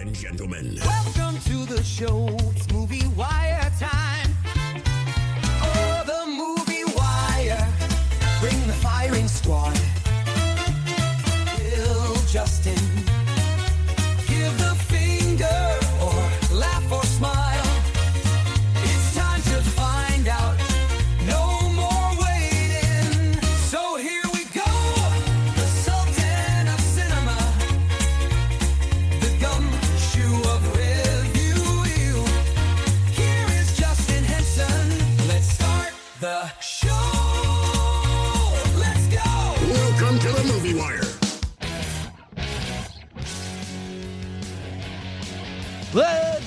and gentlemen. Welcome to the show. It's Movie Wire time. Oh, the Movie Wire. Bring the firing squad. Bill, Justin. Give the finger or laugh or smile. It's time to find out. No more waiting. So here we go. The Sultan of Cinema. The gumshoe of review. Here is Justin Henson. Let's start the show. Let's go. Welcome to the Movie Wire.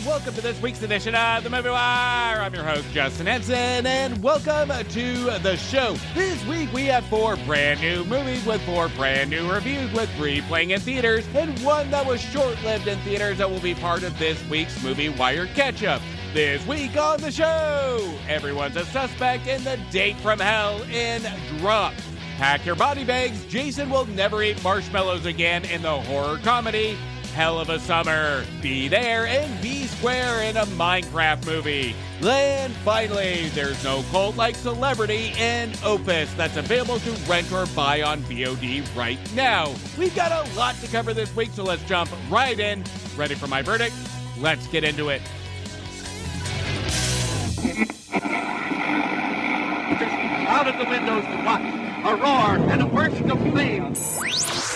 Welcome to this week's edition of the Movie Wire. I'm your host, Justin Henson, and welcome to the show. This week we have 4 brand new movies with 4 brand new reviews, with 3 playing in theaters and 1 that was short-lived in theaters that will be part of this week's Movie Wire catch-up. This week on the show, everyone's a suspect in the Date from Hell in Drop. Pack your body bags, Jason will never eat marshmallows again in the horror comedy Hell of a Summer. Be there and be square in a Minecraft movie. And finally, there's no cult like Celebrity in Opus that's available to rent or buy on VOD right now. We've got a lot to cover this week, so let's jump right in. Ready for my verdict? Let's get into it. Out of the windows to watch a roar and a burst of flame.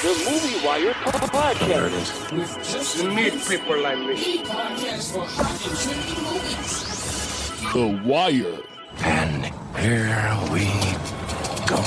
The Movie Wire podcast. With just Meet people like me. the podcast for hot and trending movies. The Wire. And here we go.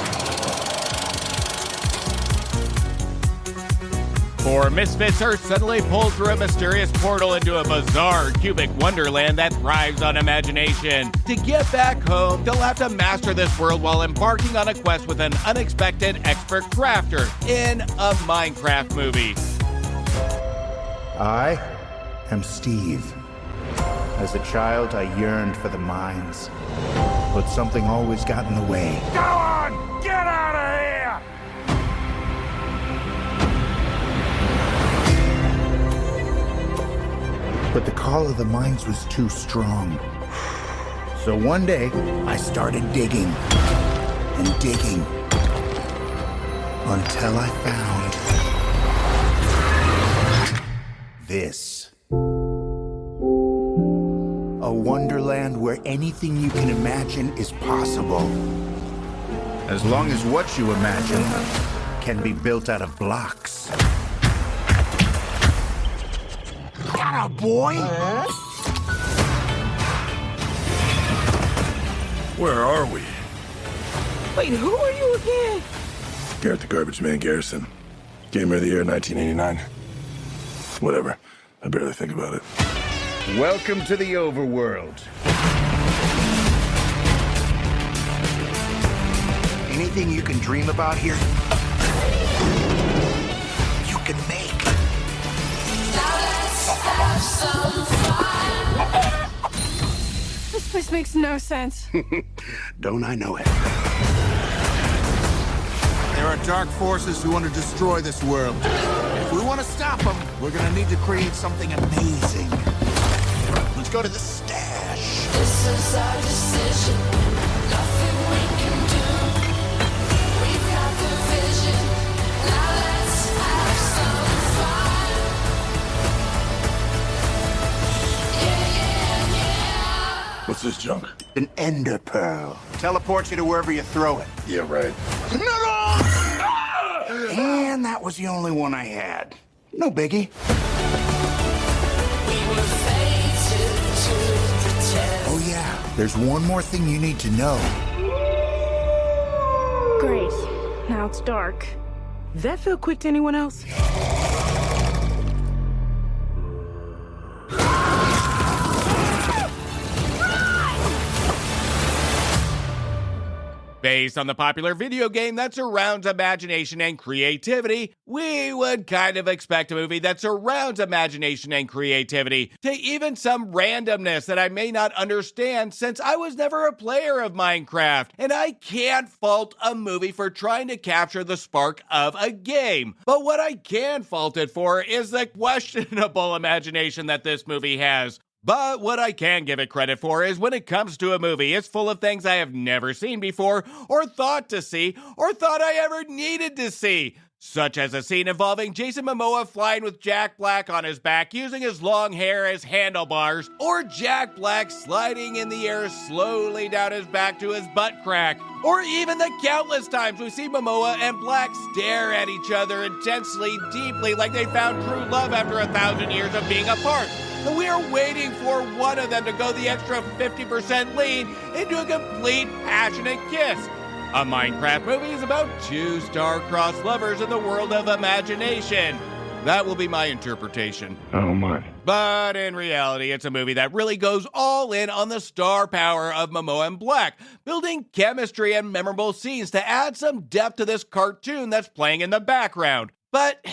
4 misfits are suddenly pulled through a mysterious portal into a bizarre cubic wonderland that thrives on imagination. To get back home, they'll have to master this world while embarking on a quest with an unexpected expert crafter in a Minecraft movie. I am Steve. As a child, I yearned for the mines, but something always got in the way. Go on! Get out of here! But the call of the mines was too strong. So one day, I started digging and digging until I found this. A wonderland where anything you can imagine is possible. As long as what you imagine can be built out of blocks. Got a boy? Where are we? Wait, who are you again? Garrett the Garbage Man Garrison. Gamer of the Year 1989. Whatever. I barely think about it. Welcome to the overworld. Anything you can dream about here, you can make. This place makes no sense. Don't I know it? There are dark forces who want to destroy this world. If we want to stop them, we're gonna need to create something amazing. Let's go to the stash. This is our decision. Nothing we can do. We've got the vision. Now let's have some fun. Yeah. What's this junk? An ender pearl. Teleports you to wherever you throw it. Yeah, right. And that was the only one I had. No biggie. We were fated to pretend. Oh yeah, there's one more thing you need to know. Great. Now it's dark. Does that feel quick to anyone else? Based on the popular video game that surrounds imagination and creativity, we would kind of expect a movie that surrounds imagination and creativity to even some randomness that I may not understand since I was never a player of Minecraft, and I can't fault a movie for trying to capture the spark of a game. But what I can fault it for is the questionable imagination that this movie has. But what I can give it credit for is when it comes to a movie, it's full of things I have never seen before, or thought to see, or thought I ever needed to see. Such as a scene involving Jason Momoa flying with Jack Black on his back, using his long hair as handlebars, or Jack Black sliding in the air slowly down his back to his butt crack, or even the countless times we see Momoa and Black stare at each other intensely, deeply, like they found true love after 1,000 years of being apart. And we are waiting for one of them to go the extra 50% lean into a complete passionate kiss. A Minecraft movie is about two star-crossed lovers in the world of imagination. That will be my interpretation. Oh my. But in reality, it's a movie that really goes all in on the star power of Momoa and Black, building chemistry and memorable scenes to add some depth to this cartoon that's playing in the background. But,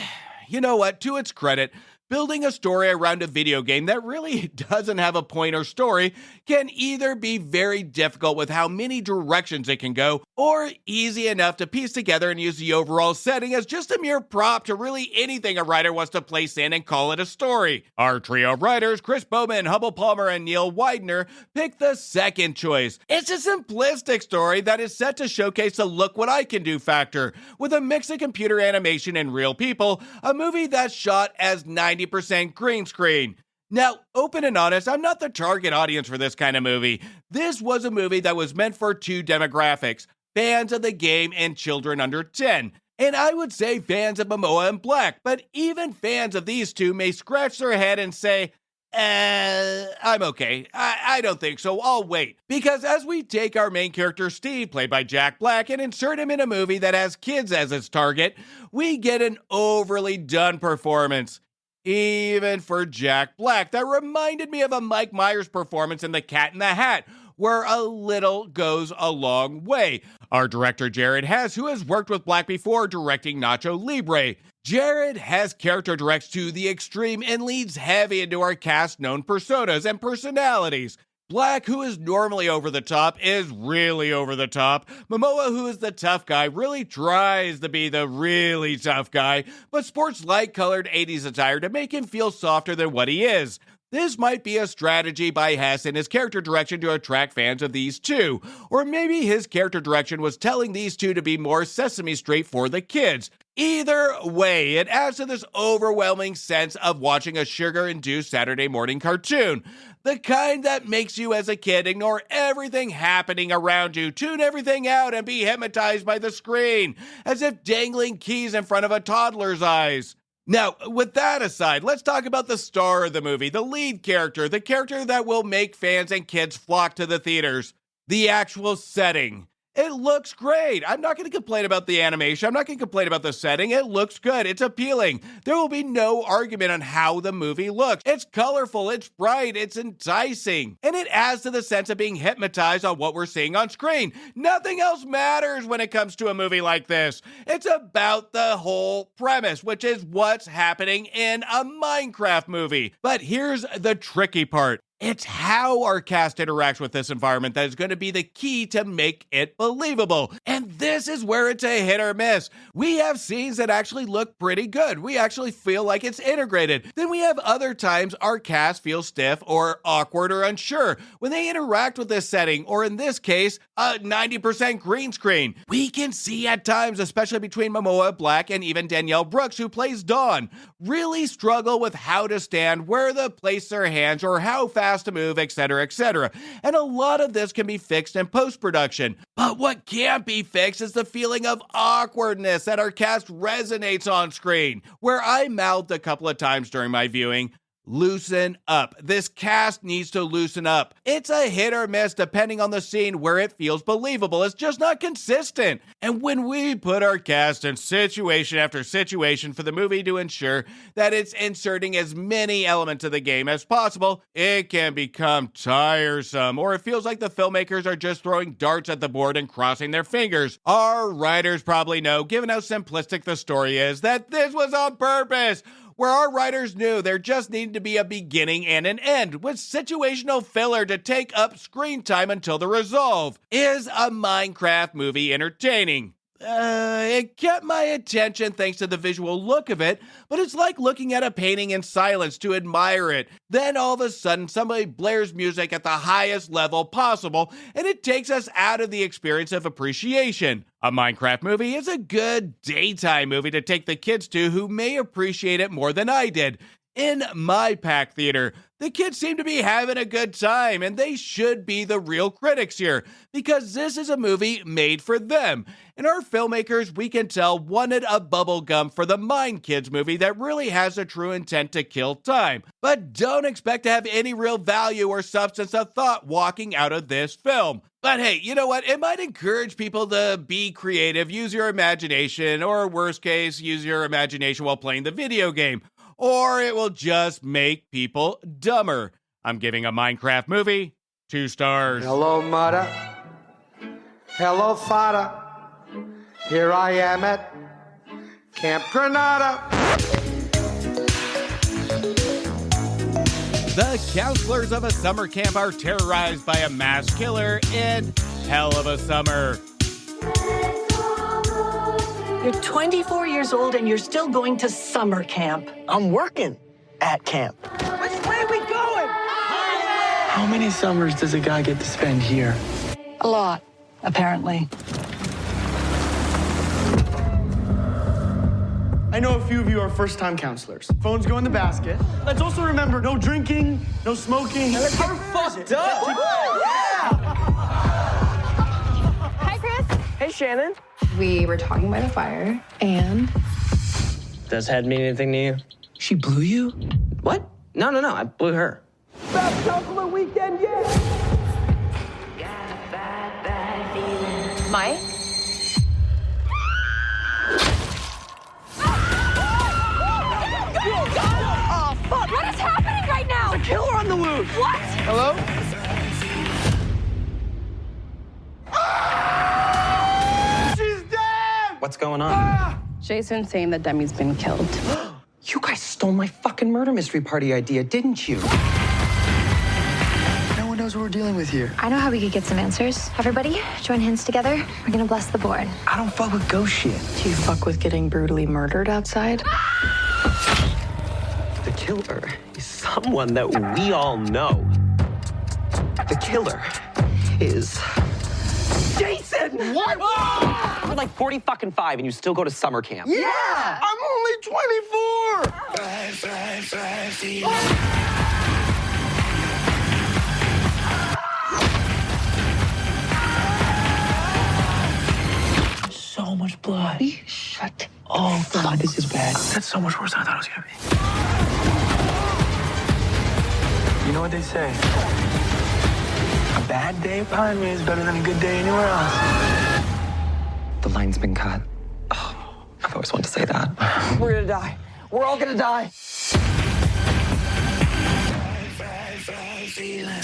you know what, to its credit, building a story around a video game that really doesn't have a point or story can either be very difficult with how many directions it can go, or easy enough to piece together and use the overall setting as just a mere prop to really anything a writer wants to place in and call it a story. Our trio of writers, Chris Bowman, Hubble Palmer, and Neil Widener, picked the second choice. It's a simplistic story that is set to showcase the look what I can do factor. With a mix of computer animation and real people, a movie that's shot as 90% green screen. Now, open and honest, I'm not the target audience for this kind of movie. This was a movie that was meant for two demographics, fans of the game and children under 10. And I would say fans of Momoa and Black, but even fans of these two may scratch their head and say, I'm okay. I don't think so. I'll wait. Because as we take our main character, Steve, played by Jack Black, and insert him in a movie that has kids as its target, we get an overly done performance. Even for Jack Black, that reminded me of a Mike Myers performance in The Cat in the Hat, where a little goes a long way. Our director, Jared Hess, who has worked with Black before directing Nacho Libre. Jared Hess character directs to the extreme and leads heavy into our cast known personas and personalities. Black, who is normally over the top, is really over the top. Momoa, who is the tough guy, really tries to be the really tough guy, but sports light-colored 80s attire to make him feel softer than what he is. This might be a strategy by Hess in his character direction to attract fans of these two, or maybe his character direction was telling these two to be more Sesame Street for the kids. Either way, it adds to this overwhelming sense of watching a sugar-induced Saturday morning cartoon. The kind that makes you as a kid ignore everything happening around you, tune everything out, and be hypnotized by the screen, as if dangling keys in front of a toddler's eyes. Now, with that aside, let's talk about the star of the movie, the lead character, the character that will make fans and kids flock to the theaters, the actual setting. It looks great. I'm not going to complain about the animation. I'm not going to complain about the setting. It looks good. It's appealing. There will be no argument on how the movie looks. It's colorful. It's bright. It's enticing. And it adds to the sense of being hypnotized on what we're seeing on screen. Nothing else matters when it comes to a movie like this. It's about the whole premise, which is what's happening in a Minecraft movie. But here's the tricky part. It's how our cast interacts with this environment that is going to be the key to make it believable. And this is where it's a hit or miss. We have scenes that actually look pretty good. We actually feel like it's integrated. Then we have other times our cast feels stiff or awkward or unsure when they interact with this setting, or in this case, a 90% green screen. We can see at times, especially between Momoa Black and even Danielle Brooks, who plays Dawn, really struggle with how to stand, where to place their hands, or how fast to move, etc., etc. And a lot of this can be fixed in post-production. But what can't be fixed is the feeling of awkwardness that our cast resonates on screen. Where I mouthed a couple of times during my viewing, loosen up. This cast needs to loosen up. It's a hit or miss depending on the scene where it feels believable. It's just not consistent. And when we put our cast in situation after situation for the movie to ensure that it's inserting as many elements of the game as possible, it can become tiresome, or it feels like the filmmakers are just throwing darts at the board and crossing their fingers. Our writers probably know, given how simplistic the story is, that this was on purpose, where our writers knew there just needed to be a beginning and an end, with situational filler to take up screen time until the resolve. Is a Minecraft movie entertaining? It kept my attention thanks to the visual look of it, but it's like looking at a painting in silence to admire it. Then all of a sudden, somebody blares music at the highest level possible, and it takes us out of the experience of appreciation. A Minecraft movie is a good daytime movie to take the kids to who may appreciate it more than I did. In my pack theater, the kids seem to be having a good time, and they should be the real critics here, because this is a movie made for them. And our filmmakers, we can tell, wanted a bubblegum for the Mind Kids movie that really has a true intent to kill time. But don't expect to have any real value or substance of thought walking out of this film. But hey, you know what? It might encourage people to be creative, use your imagination, or worst case, use your imagination while playing the video game. Or it will just make people dumber. I'm giving a Minecraft movie 2 stars. Hello, mother. Hello, father. Here I am at Camp Granada. The counselors of a summer camp are terrorized by a mass killer in Hell of a Summer. You're 24 years old and you're still going to summer camp. I'm working at camp. Which way are we going? How many summers does a guy get to spend here? A lot, apparently. I know a few of you are first-time counselors. Phones go in the basket. Let's also remember, no drinking, no smoking. Let's get fucked up. Hi, Chris. Hey, Shannon. We were talking by the fire, and... Does head mean anything to you? She blew you? What? No, I blew her. Best counselor weekend yet! Mike? Oh, fuck! What is happening right now? There's a killer on the loose! What? Hello? She's dead! What's going on? Jason's saying that Demi's been killed. You guys stole my fucking murder mystery party idea, didn't you? No one knows what we're dealing with here. I know how we could get some answers. Everybody, join hands together. We're gonna bless the board. I don't fuck with ghost shit. Do you fuck with getting brutally murdered outside? The killer is someone that we all know. The killer is Jason! What? You're like 40 fucking 5 and you still go to summer camp. Yeah! I'm only 24! So much blood. Shut. Oh, God, this is bad. That's so much worse than I thought it was gonna be. You know what they say? A bad day behind me is better than a good day anywhere else. The line's been cut. Oh, I've always wanted to say that. We're gonna die. We're all gonna die.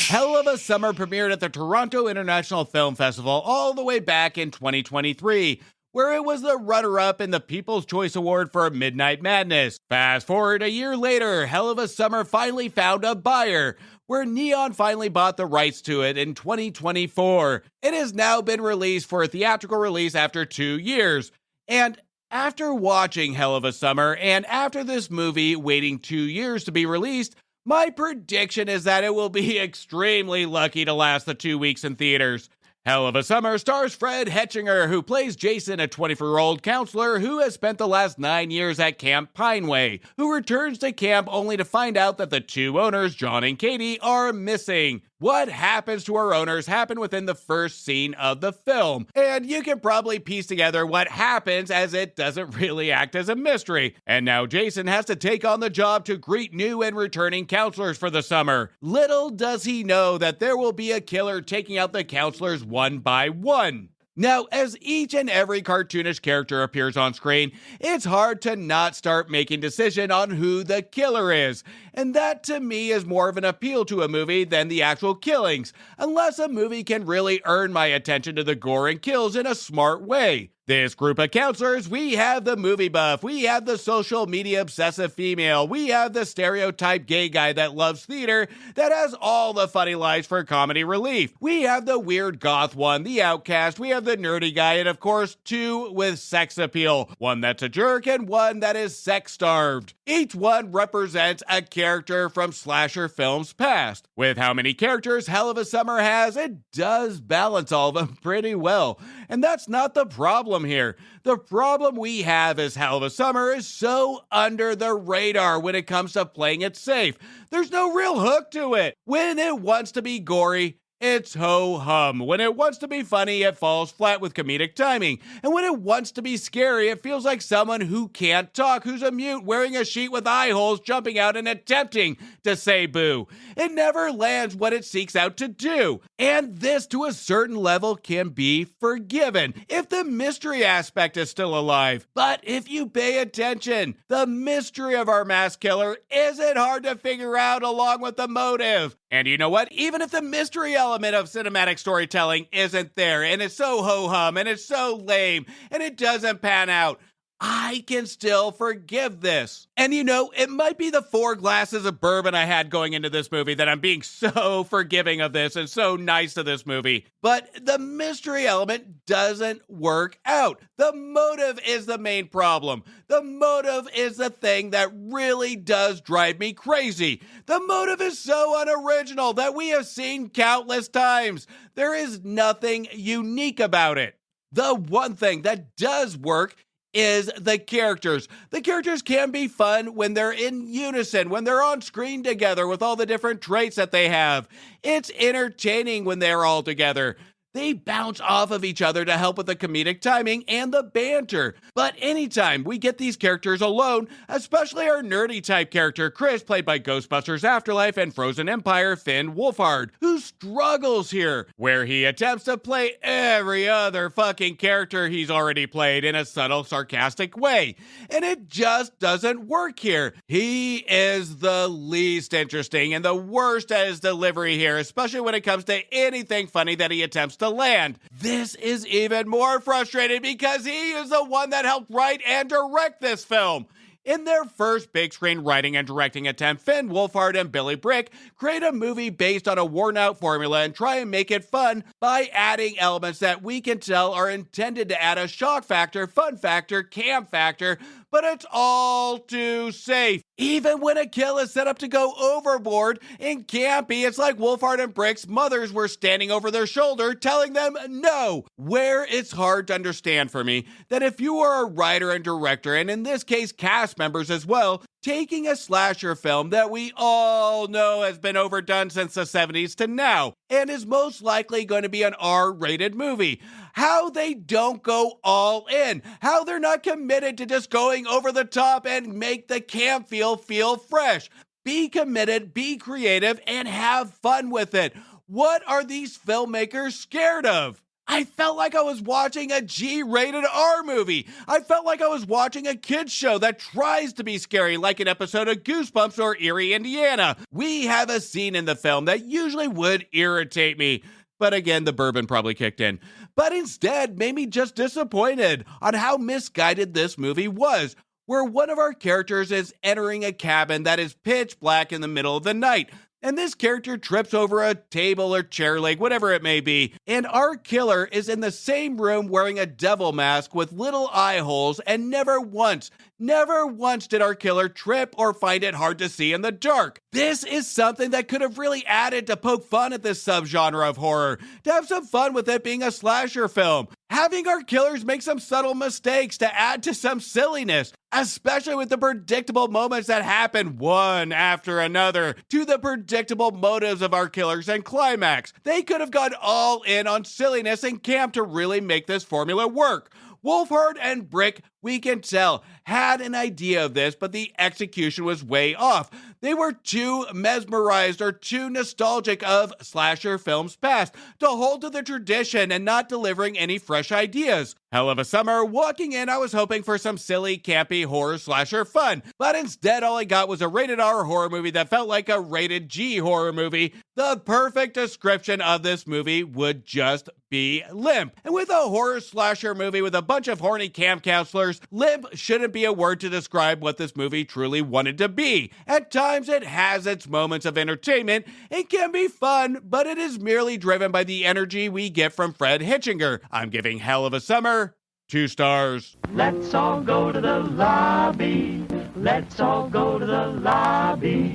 Hell of a Summer premiered at the Toronto International Film Festival all the way back in 2023, where it was the runner-up in the People's Choice Award for Midnight Madness. Fast forward a year later, Hell of a Summer finally found a buyer, where Neon finally bought the rights to it in 2024. It has now been released for a theatrical release after 2 years. And after watching Hell of a Summer, and after this movie waiting 2 years to be released, my prediction is that it will be extremely lucky to last the 2 weeks in theaters. Hell of a Summer stars Fred Hetchinger, who plays Jason, a 24-year-old counselor who has spent the last 9 years at Camp Pineway, who returns to camp only to find out that the two owners, John and Katie, are missing. What happens to our owners happen within the first scene of the film, and you can probably piece together what happens as it doesn't really act as a mystery. And now Jason has to take on the job to greet new and returning counselors for the summer. Little does he know that there will be a killer taking out the counselors one by one. Now, as each and every cartoonish character appears on screen, it's hard to not start making decision on who the killer is. And that, to me, is more of an appeal to a movie than the actual killings, unless a movie can really earn my attention to the gore and kills in a smart way. This group of counselors, we have the movie buff, we have the social media obsessive female, we have the stereotype gay guy that loves theater that has all the funny lines for comedy relief. We have the weird goth one, the outcast, we have the nerdy guy, and of course, two with sex appeal. One that's a jerk and one that is sex starved. Each one represents a character from slasher films past. With how many characters Hell of a Summer has, it does balance all of them pretty well. And that's not the problem here. The problem we have is Hell of a Summer is so under the radar when it comes to playing it safe. There's no real hook to it. When it wants to be gory, it's ho-hum. When it wants to be funny, it falls flat with comedic timing. And when it wants to be scary, it feels like someone who can't talk, who's a mute, wearing a sheet with eye holes, jumping out and attempting to say boo. It never lands what it seeks out to do. And this, to a certain level, can be forgiven if the mystery aspect is still alive. But if you pay attention, the mystery of our mass killer isn't hard to figure out along with the motive. And you know what? Even if the mystery element of cinematic storytelling isn't there, and it's so ho-hum, and it's so lame, and it doesn't pan out, I can still forgive this. And you know, it might be the 4 glasses of bourbon I had going into this movie that I'm being so forgiving of this and so nice to this movie. But the mystery element doesn't work out. The motive is the main problem. The motive is the thing that really does drive me crazy. The motive is so unoriginal that we have seen countless times. There is nothing unique about it. The one thing that does work is the characters. The characters can be fun when they're in unison, when they're on screen together with all the different traits that they have. It's entertaining when they're all together. They bounce off of each other to help with the comedic timing and the banter. But anytime we get these characters alone, especially our nerdy type character Chris, played by Ghostbusters Afterlife and Frozen Empire Finn Wolfhard, who struggles here, where he attempts to play every other fucking character he's already played in a subtle, sarcastic way. And it just doesn't work here. He is the least interesting and the worst at his delivery here, especially when it comes to anything funny that he attempts to land. This is even more frustrating because he is the one that helped write and direct this film. In their first big screen writing and directing attempt, Finn Wolfhard and Billy Brick create a movie based on a worn out formula and try and make it fun by adding elements that we can tell are intended to add a shock factor, fun factor, camp factor, but it's all too safe. Even when a kill is set up to go overboard and campy, it's like Wolfhard and Brick's mothers were standing over their shoulder telling them no. Where it's hard to understand for me that if you are a writer and director, and in this case cast members as well, taking a slasher film that we all know has been overdone since the 70s to now, and is most likely going to be an R-rated movie, how they don't go all in, how they're not committed to just going over the top and make the camp feel fresh. Be committed, be creative, and have fun with it. What are these filmmakers scared of? I felt like I was watching a G-rated R movie. I felt like I was watching a kid's show that tries to be scary, like an episode of Goosebumps or Erie, Indiana. We have a scene in the film that usually would irritate me. But again, the bourbon probably kicked in. But instead made me just disappointed on how misguided this movie was, where one of our characters is entering a cabin that is pitch black in the middle of the night. And this character trips over a table or chair leg, whatever it may be, and our killer is in the same room wearing a devil mask with little eye holes, and never once did our killer trip or find it hard to see in the dark. This is something that could have really added to poke fun at this subgenre of horror, to have some fun with it being a slasher film. having our killers make some subtle mistakes to add to some silliness, especially with the predictable moments that happen one after another, to the predictable motives of our killers and climax. They could have gone all in on silliness and camp to really make this formula work. Wolfhard and Brick, we can tell, had an idea of this, but the execution was way off. They were too mesmerized or too nostalgic of slasher films past to hold to the tradition and not delivering any fresh ideas. Hell of a Summer, walking in, I was hoping for some silly, campy horror slasher fun, but instead all I got was a rated R horror movie that felt like a rated G horror movie. The perfect description of this movie would just be limp. And with a horror slasher movie with a bunch of horny camp counselors, limp shouldn't be a word to describe what this movie truly wanted to be. At times it has its moments of entertainment, it can be fun, but it is merely driven by the energy we get from Fred Hitchinger. I'm giving Hell of a Summer 2 stars. Let's all go to the lobby. Let's all go to the lobby.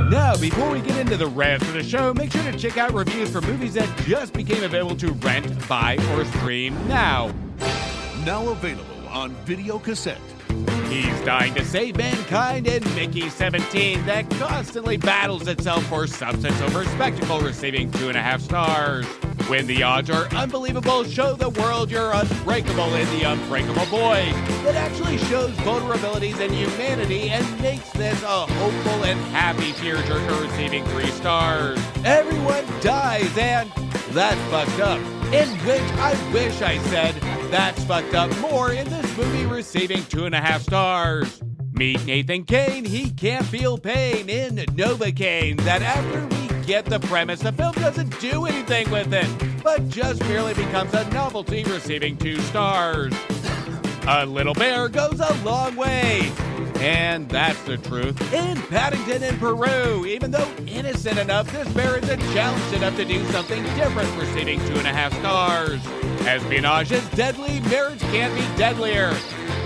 Now, before we get into the rest of the show, make sure to check out reviews for movies that just became available to rent, buy, or stream now. Now available on video cassette. He's dying to save mankind in Mickey 17 that constantly battles itself for substance over spectacle, receiving 2.5 stars. When the odds are unbelievable, show the world you're unbreakable in The Unbreakable Boy. That actually shows vulnerabilities and humanity and makes this a hopeful and happy tearjerker, receiving 3 stars. Everyone dies and that's fucked up. In which I wish I said that's fucked up more in this movie, receiving 2.5 stars. Meet Nathan Kane, he can't feel pain in Novocaine. That after we get the premise, the film doesn't do anything with it, but just merely becomes a novelty, receiving 2 stars. A Little Bear goes a long way. And that's the truth. In Paddington in Peru, even though innocent enough, this bear isn't challenged enough to do something different, receiving 2.5 stars. Espionage is deadly, marriage can't be deadlier.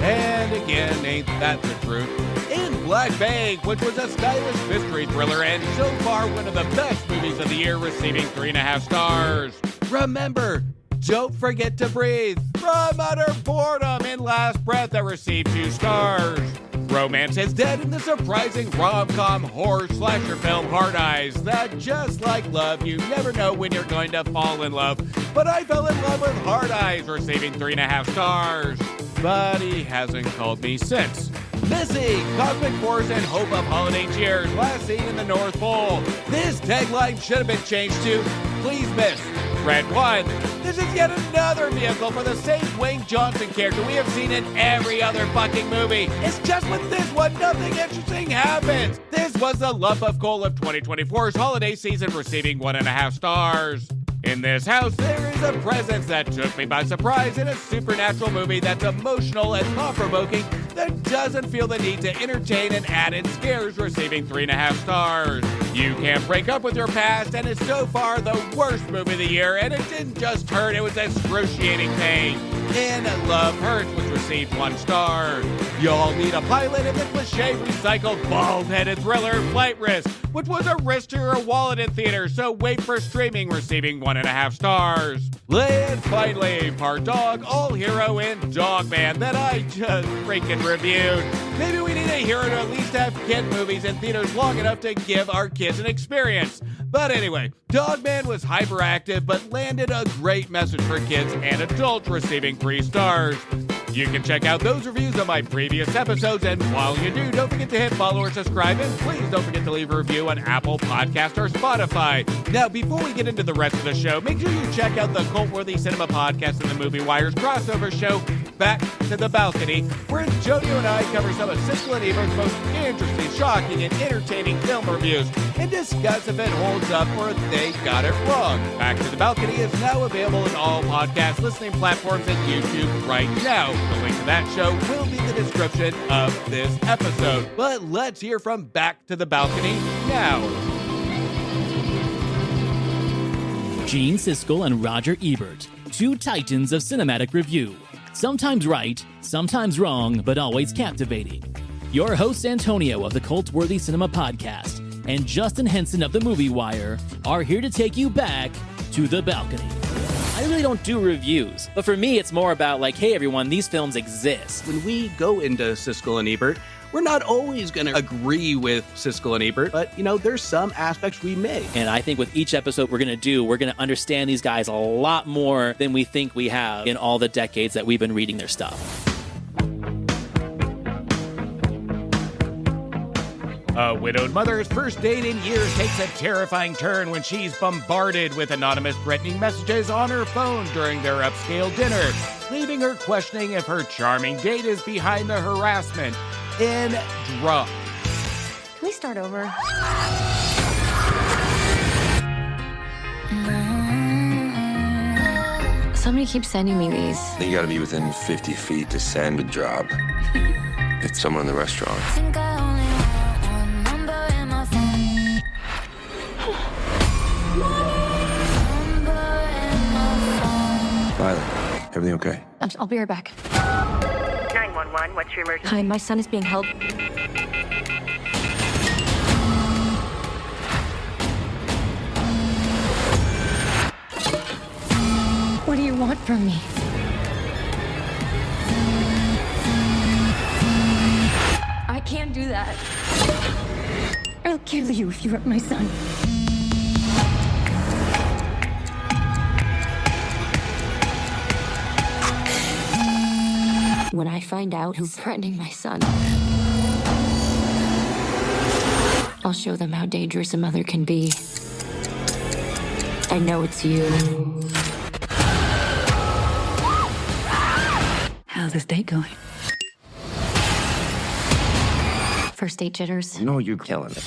And again, ain't that the truth? In Black Bank, which was a stylish mystery thriller and so far one of the best movies of the year, receiving 3.5 stars. Remember, don't forget to breathe. From utter boredom in Last Breath, that received 2 stars. Romance is dead in the surprising rom-com horror slasher film Hard Eyes that, just like love, you never know when you're going to fall in love. But I fell in love with Hard Eyes, receiving 3.5 stars. But he hasn't called me since. Missy, Cosmic Force and Hope of Holiday Cheers, last seen in the North Pole. This tagline should have been changed to, Please Miss, Red One. This is yet another vehicle for the same Dwayne Johnson character we have seen in every other fucking movie. It's just with this one, nothing interesting happens. This was the lump of coal of 2024's holiday season, receiving 1.5 stars. In this house, there is a presence that took me by surprise in a supernatural movie that's emotional and thought-provoking that doesn't feel the need to entertain and added scares, receiving 3.5 stars. You can't break up with your past, and it's so far the worst movie of the year, and it didn't just hurt, it was excruciating pain. In Love Hurts, which received 1 star. Y'all need a pilot in the cliche recycled bald-headed thriller Flight Risk, which was a risk to your wallet in theaters, so wait for streaming, receiving 1.5 stars. And finally, part dog, all hero in Dogman that I just freaking reviewed. Maybe we need a hero to at least have kid movies in theaters long enough to give our kids an experience. But anyway, Dogman was hyperactive but landed a great message for kids and adults, receiving 3 stars. You can check out those reviews on my previous episodes, and while you do, don't forget to hit follow or subscribe, and please don't forget to leave a review on Apple Podcast or Spotify. Now, before we get into the rest of the show, make sure you check out the Cult-Worthy Cinema Podcast and the Movie Wire's crossover show, Back to the Balcony, where Antonio and I cover some of Siskel and Ebert's most interesting, shocking, and entertaining film reviews, and discuss if it holds up or if they got it wrong. Back to the Balcony is now available in all podcast listening platforms and YouTube right now. The link to that show will be in the description of this episode. But let's hear from Back to the Balcony now. Gene Siskel and Roger Ebert, 2 titans of cinematic review. Sometimes right, sometimes wrong, but always captivating. Your hosts Antonio of the Cult-Worthy Cinema Podcast and Justin Henson of the Movie Wire are here to take you back to the balcony. I really don't do reviews, but for me, it's more about like, hey everyone, these films exist. When we go into Siskel and Ebert, we're not always going to agree with Siskel and Ebert, but, there's some aspects we may. And I think with each episode we're going to understand these guys a lot more than we think we have in all the decades that we've been reading their stuff. A widowed mother's first date in years takes a terrifying turn when she's bombarded with anonymous threatening messages on her phone during their upscale dinner, leaving her questioning if her charming date is behind the harassment. In Drop. Can we start over? Somebody keeps sending me these. You gotta be within 50 feet to send a drop. It's someone in the restaurant. Violet, everything okay? I'll be right back. 911, what's your emergency? Hi, my son is being held. What do you want from me? I can't do that. I'll kill you if you hurt my son. When I find out who's threatening my son, I'll show them how dangerous a mother can be. I know it's you. How's this date going? First date jitters. No, you're killing it.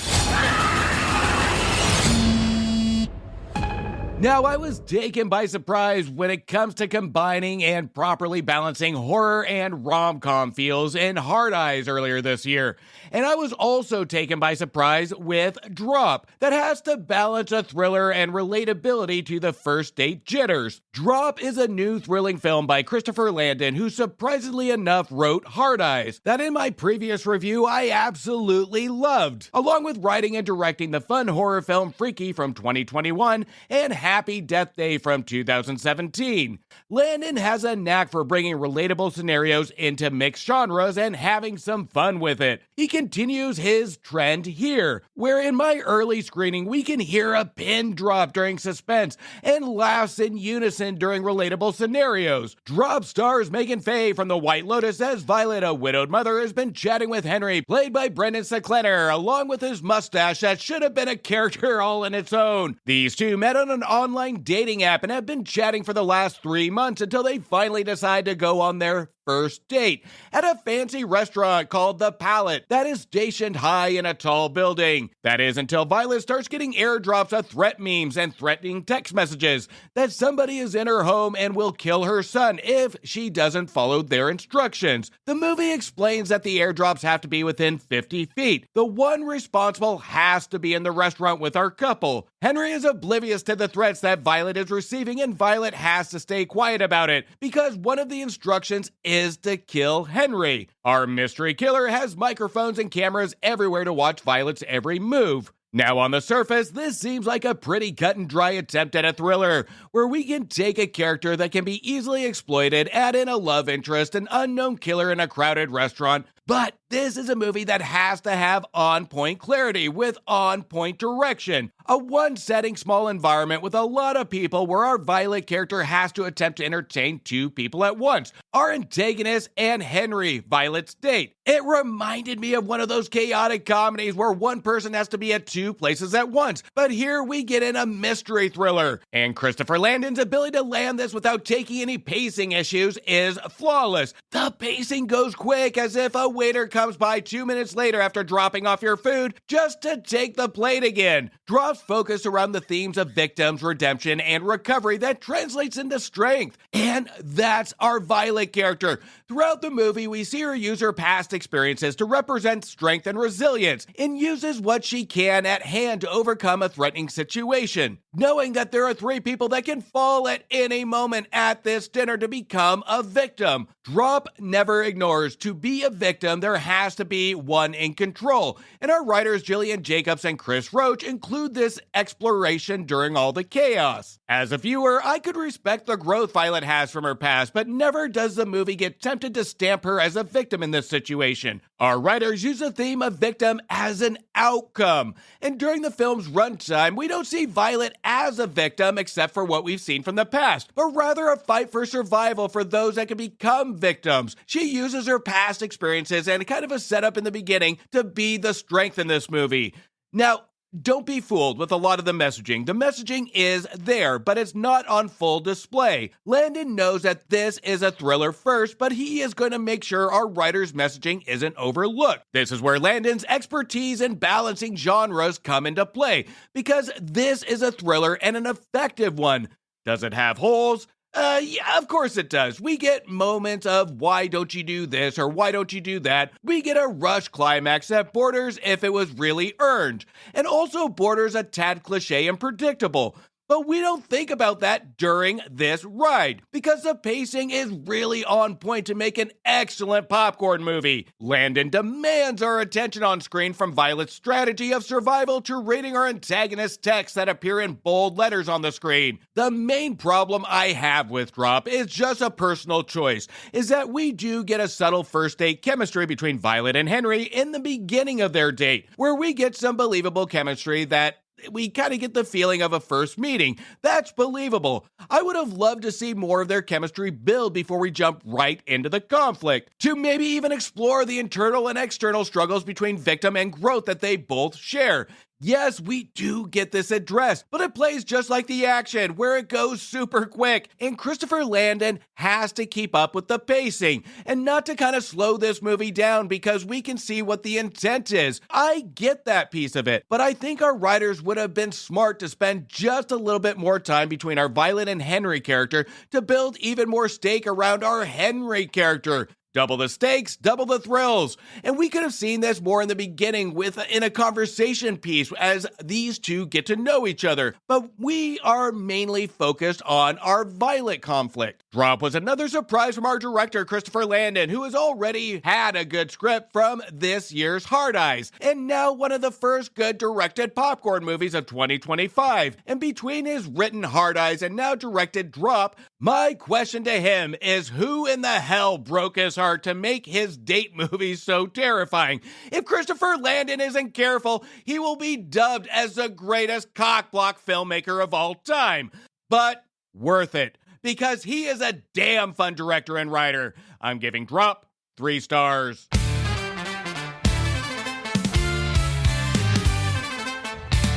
Now, I was taken by surprise when it comes to combining and properly balancing horror and rom-com feels in Hard Eyes earlier this year. And I was also taken by surprise with Drop, that has to balance a thriller and relatability to the first date jitters. Drop is a new thrilling film by Christopher Landon, who surprisingly enough wrote Hard Eyes, that in my previous review I absolutely loved, along with writing and directing the fun horror film Freaky from 2021 and Happy Death Day from 2017. Landon has a knack for bringing relatable scenarios into mixed genres and having some fun with it. He continues his trend here, where in my early screening we can hear a pin drop during suspense and laughs in unison during relatable scenarios. Drop stars Megan Faye from The White Lotus as Violet, a widowed mother, has been chatting with Henry, played by Brendan Seclener, along with his mustache that should have been a character all in its own. These two met on an online dating app and have been chatting for the last 3 months until they finally decide to go on their first date at a fancy restaurant called The Palette that is stationed high in a tall building. That is until Violet starts getting airdrops of threat memes and threatening text messages that somebody is in her home and will kill her son if she doesn't follow their instructions. The movie explains that the airdrops have to be within 50 feet. The one responsible has to be in the restaurant with our couple. Henry is oblivious to the threats that Violet is receiving, and Violet has to stay quiet about it because one of the instructions is to kill Henry. Our mystery killer has microphones and cameras everywhere to watch Violet's every move. Now, on the surface, this seems like a pretty cut and dry attempt at a thriller, where we can take a character that can be easily exploited, add in a love interest, an unknown killer in a crowded restaurant, but this is a movie that has to have on-point clarity with on-point direction. A one-setting small environment with a lot of people where our Violet character has to attempt to entertain 2 people at once. Our antagonist and Henry, Violet's date. It reminded me of one of those chaotic comedies where one person has to be at 2 places at once. But here we get in a mystery thriller. And Christopher Landon's ability to land this without taking any pacing issues is flawless. The pacing goes quick, as if a waiter comes by 2 minutes later after dropping off your food just to take the plate again. Drops focus around the themes of victims, redemption, and recovery that translates into strength. And that's our Violet character. Throughout the movie, we see her use her past experiences to represent strength and resilience, and uses what she can at hand to overcome a threatening situation, knowing that there are 3 people that can fall at any moment at this dinner to become a victim. Drop never ignores to be a victim victim, there has to be one in control. And our writers Jillian Jacobs and Chris Roach include this exploration during all the chaos. As a viewer, I could respect the growth Violet has from her past, but never does the movie get tempted to stamp her as a victim in this situation. Our writers use the theme of victim as an outcome. And during the film's runtime, we don't see Violet as a victim except for what we've seen from the past, but rather a fight for survival for those that can become victims. She uses her past experiences and kind of a setup in the beginning to be the strength in this movie. Now, don't be fooled with a lot of the messaging. The messaging is there, but it's not on full display. Landon knows that this is a thriller first, but he is going to make sure our writer's messaging isn't overlooked. This is where Landon's expertise in balancing genres come into play, because this is a thriller and an effective one. Does it have holes? Yeah, of course it does. We get moments of why don't you do this or why don't you do that. We get a rush climax that borders if it was really earned, and also borders a tad cliche and predictable. But we don't think about that during this ride, because the pacing is really on point to make an excellent popcorn movie. Landon demands our attention on screen, from Violet's strategy of survival to reading our antagonist's texts that appear in bold letters on the screen. The main problem I have with Drop is just a personal choice, is that we do get a subtle first date chemistry between Violet and Henry in the beginning of their date, where we get some believable chemistry that we kind of get the feeling of a first meeting. That's believable. I would have loved to see more of their chemistry build before we jump right into the conflict, to maybe even explore the internal and external struggles between victim and growth that they both share. Yes, we do get this addressed, but it plays just like the action, where it goes super quick, and Christopher Landon has to keep up with the pacing, and not to kind of slow this movie down because we can see what the intent is. I get that piece of it, but I think our writers would have been smart to spend just a little bit more time between our Violet and Henry character to build even more stake around our Henry character. Double the stakes, double the thrills. And we could have seen this more in the beginning in a conversation piece as these two get to know each other. But we are mainly focused on our Violet conflict. Drop was another surprise from our director, Christopher Landon, who has already had a good script from this year's Hard Eyes, and now one of the first good directed popcorn movies of 2025. And between his written Hard Eyes and now directed Drop, my question to him is, who in the hell broke his heart to make his date movies so terrifying? If Christopher Landon isn't careful, he will be dubbed as the greatest cockblock filmmaker of all time. But worth it, because he is a damn fun director and writer. I'm giving Drop 3 stars.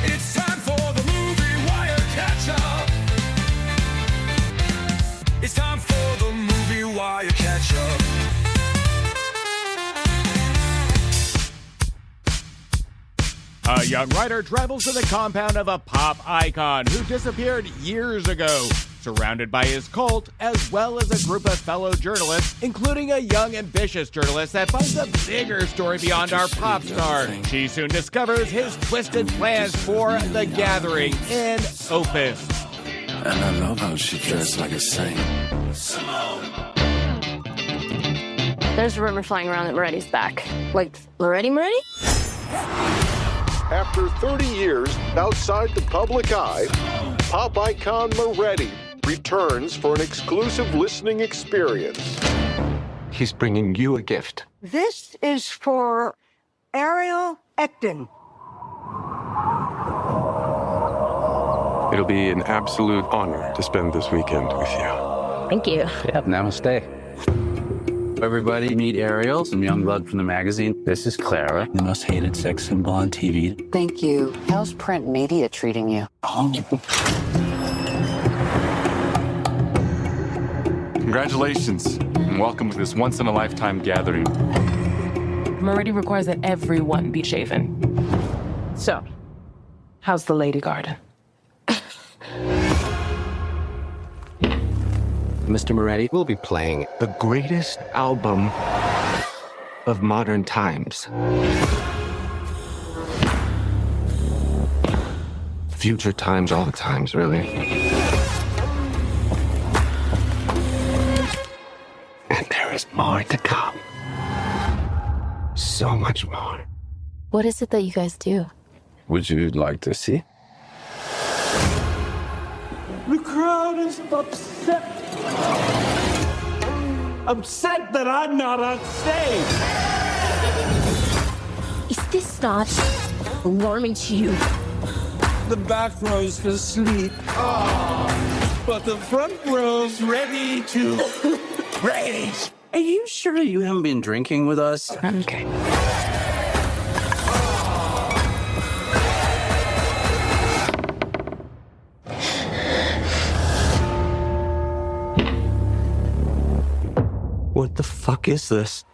It's time for the movie wire catch-up. It's time for the movie wire catch-up. A young writer travels to the compound of a pop icon who disappeared years ago, surrounded by his cult, as well as a group of fellow journalists, including a young, ambitious journalist that finds a bigger story beyond our pop star. She soon discovers his twisted plans for the gathering in Opus. And I love how she dressed like a saint. There's a rumor flying around that Moretti's back. Like, Moretti? After 30 years outside the public eye, pop icon Moretti returns for an exclusive listening experience. He's bringing you a gift. This is for Ariel Ecton. It'll be an absolute honor to spend this weekend with you. Thank you. Yep, namaste. Everybody meet Ariel, some young blood from the magazine. This is Clara, the most hated sex symbol on TV. Thank you. How's print media treating you? Congratulations, and welcome to this once-in-a-lifetime gathering. Moretti requires that everyone be shaven. So, how's the lady garden? Mr. Moretti will be playing the greatest album of modern times. Future times, all the times, really. And there is more to come. so much more. What is it that you guys do? Would you like to see? The crowd is upset. Upset that I'm not on stage. Is this not alarming to you? The back row's asleep. But the front row's ready to rage. Are you sure you haven't been drinking with us? Okay. What the fuck is this?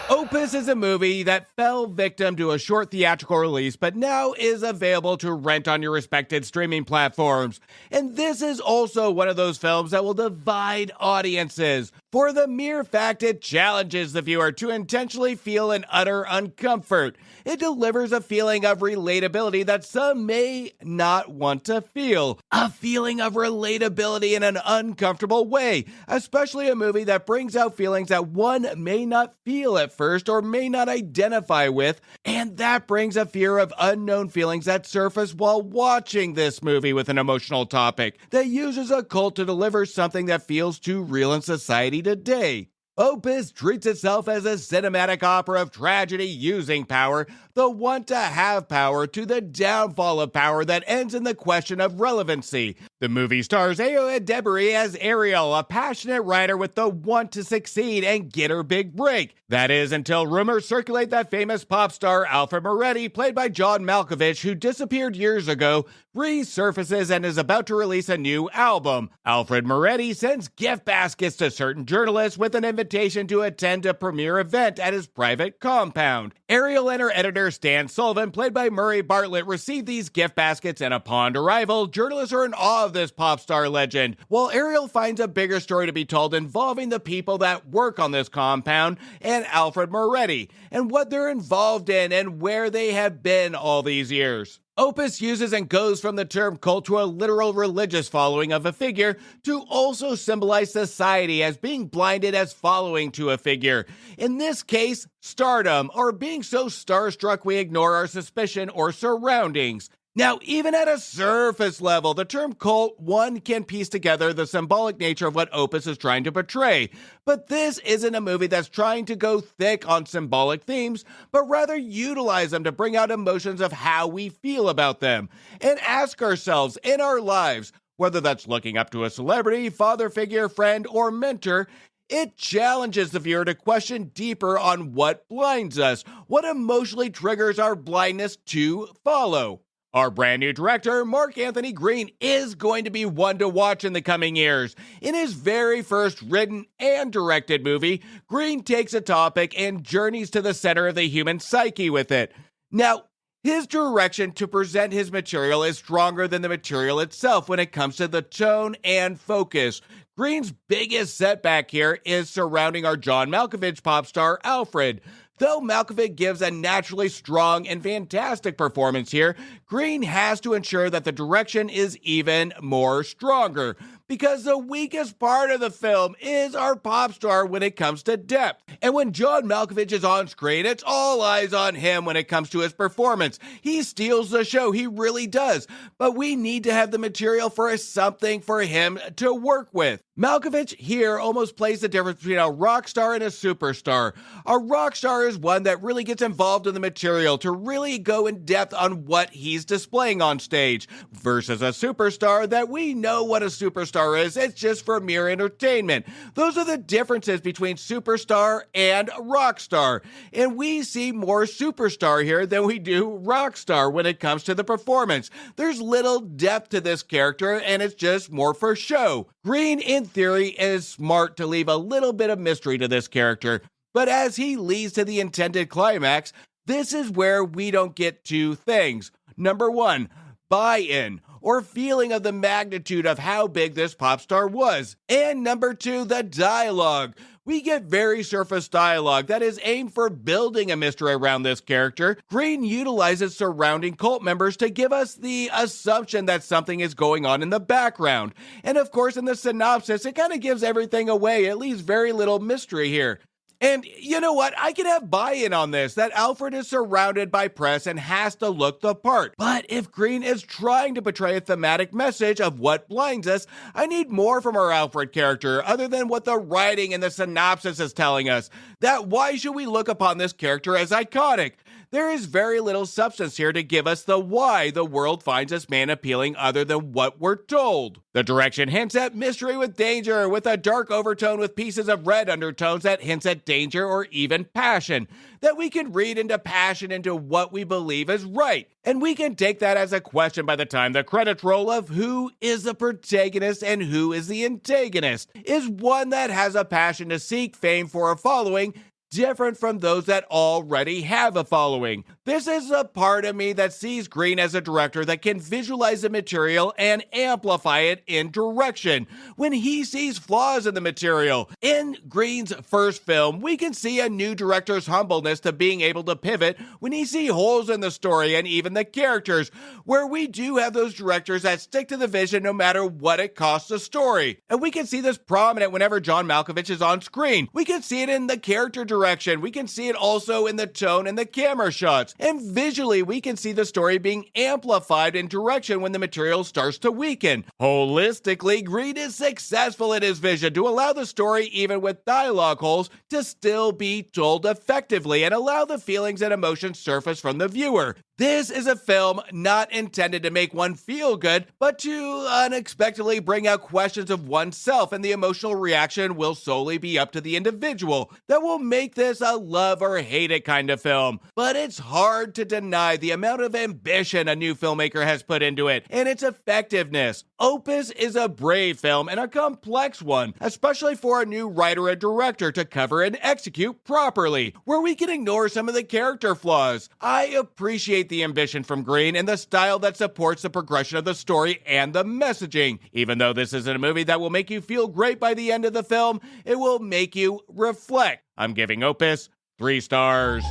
Opus is a movie that fell victim to a short theatrical release, but now is available to rent on your respected streaming platforms. And this is also one of those films that will divide audiences. For the mere fact it challenges the viewer to intentionally feel an utter uncomfort. It delivers a feeling of relatability that some may not want to feel. A feeling of relatability in an uncomfortable way, especially a movie that brings out feelings that one may not feel at first or may not identify with, and that brings a fear of unknown feelings that surface while watching this movie with an emotional topic that uses a cult to deliver something that feels too real in society today. Opus treats itself as a cinematic opera of tragedy using power, the want to have power to the downfall of power that ends in the question of relevancy. The movie stars Ayo Edebiri as Ariel, a passionate writer with the want to succeed and get her big break. That is until rumors circulate that famous pop star Alfred Moretti, played by John Malkovich, who disappeared years ago, resurfaces and is about to release a new album. Alfred Moretti sends gift baskets to certain journalists with an invitation to attend a premiere event at his private compound. Ariel and her editor Stan Sullivan, played by Murray Bartlett, receive these gift baskets, and upon arrival, journalists are in awe of this pop star legend, while Ariel finds a bigger story to be told involving the people that work on this compound and Alfred Moretti, and what they're involved in and where they have been all these years. Opus uses and goes from the term cult to a literal religious following of a figure to also symbolize society as being blinded as following to a figure. In this case, stardom, or being so starstruck we ignore our suspicion or surroundings. Now, even at a surface level, the term cult, one can piece together the symbolic nature of what Opus is trying to portray. But this isn't a movie that's trying to go thick on symbolic themes, but rather utilize them to bring out emotions of how we feel about them. And ask ourselves in our lives, whether that's looking up to a celebrity, father figure, friend, or mentor, it challenges the viewer to question deeper on what blinds us, what emotionally triggers our blindness to follow. Our brand new director, Mark Anthony Green, is going to be one to watch in the coming years. In his very first written and directed movie, Green takes a topic and journeys to the center of the human psyche with it. Now, his direction to present his material is stronger than the material itself when it comes to the tone and focus. Green's biggest setback here is surrounding our John Malkovich pop star, Alfred. Though Malkovich gives a naturally strong and fantastic performance here, Green has to ensure that the direction is even more stronger, because the weakest part of the film is our pop star when it comes to depth. And when John Malkovich is on screen, it's all eyes on him when it comes to his performance. He steals the show, he really does. But we need to have the material for something for him to work with. Malkovich here almost plays the difference between a rock star and a superstar. A rock star is one that really gets involved in the material to really go in depth on what he's displaying on stage, versus a superstar that we know what a superstar is, it's just for mere entertainment. Those are the differences between superstar and rock star, and we see more superstar here than we do rock star when it comes to the performance. There's little depth to this character, and it's just more for show. Green, in theory, is smart to leave a little bit of mystery to this character, but as he leads to the intended climax, this is where we don't get two things. Number one, buy-in, or feeling of the magnitude of how big this pop star was. And number two, the dialogue. We get very surface dialogue that is aimed for building a mystery around this character. Green utilizes surrounding cult members to give us the assumption that something is going on in the background. And of course, in the synopsis, it kind of gives everything away. It leaves very little mystery here. And you know what? I can have buy-in on this, that Alfred is surrounded by press and has to look the part. But if Green is trying to portray a thematic message of what blinds us, I need more from our Alfred character other than what the writing and the synopsis is telling us. That why should we look upon this character as iconic? There is very little substance here to give us the why the world finds this man appealing other than what we're told. The direction hints at mystery with danger, with a dark overtone with pieces of red undertones that hints at danger or even passion, that we can read into passion into what we believe is right. And we can take that as a question by the time the credits roll of who is the protagonist and who is the antagonist. Is one that has a passion to seek fame for a following different from those that already have a following? This is a part of me that sees Green as a director that can visualize the material and amplify it in direction when he sees flaws in the material. In Green's first film, we can see a new director's humbleness to being able to pivot when he sees holes in the story and even the characters, where we do have those directors that stick to the vision no matter what it costs the story. And we can see this prominent whenever John Malkovich is on screen. We can see it in the character direction. We can see it also in the tone and the camera shots. And visually, we can see the story being amplified in direction when the material starts to weaken. Holistically, Green is successful in his vision to allow the story, even with dialogue holes, to still be told effectively and allow the feelings and emotions surface from the viewer. This is a film not intended to make one feel good, but to unexpectedly bring out questions of oneself, and the emotional reaction will solely be up to the individual. That will make this a love or hate it kind of film. But it's hard to deny the amount of ambition a new filmmaker has put into it, and its effectiveness. Opus is a brave film and a complex one, especially for a new writer and director to cover and execute properly, where we can ignore some of the character flaws. I appreciate the ambition from Green and the style that supports the progression of the story and the messaging. Even though this isn't a movie that will make you feel great by the end of the film, it will make you reflect. I'm giving Opus 3 stars.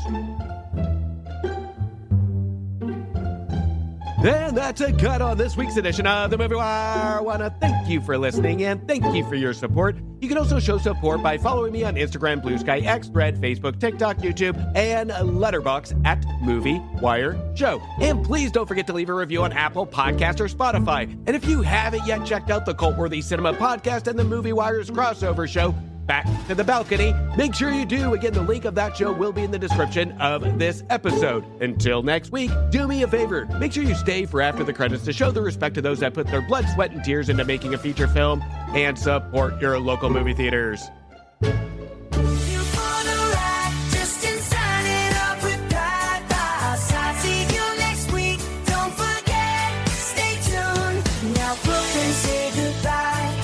And that's a cut on this week's edition of The Movie Wire. I want to thank you for listening and thank you for your support. You can also show support by following me on Instagram, Blue Sky, X, Thread, Facebook, TikTok, YouTube, and Letterboxd at Movie Wire Show. And please don't forget to leave a review on Apple Podcasts or Spotify. And if you haven't yet checked out the Cult-Worthy Cinema Podcast and the Movie Wire's crossover show, Back to the Balcony, make sure you do. Again, the link of that show will be in the description of this episode. Until next week, do me a favor. Make sure you stay for after the credits to show the respect to those that put their blood, sweat, and tears into making a feature film, and support your local movie theaters.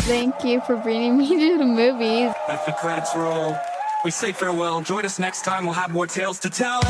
Thank you for bringing me to the movies. Let the credits roll. We say farewell. Join us next time. We'll have more tales to tell.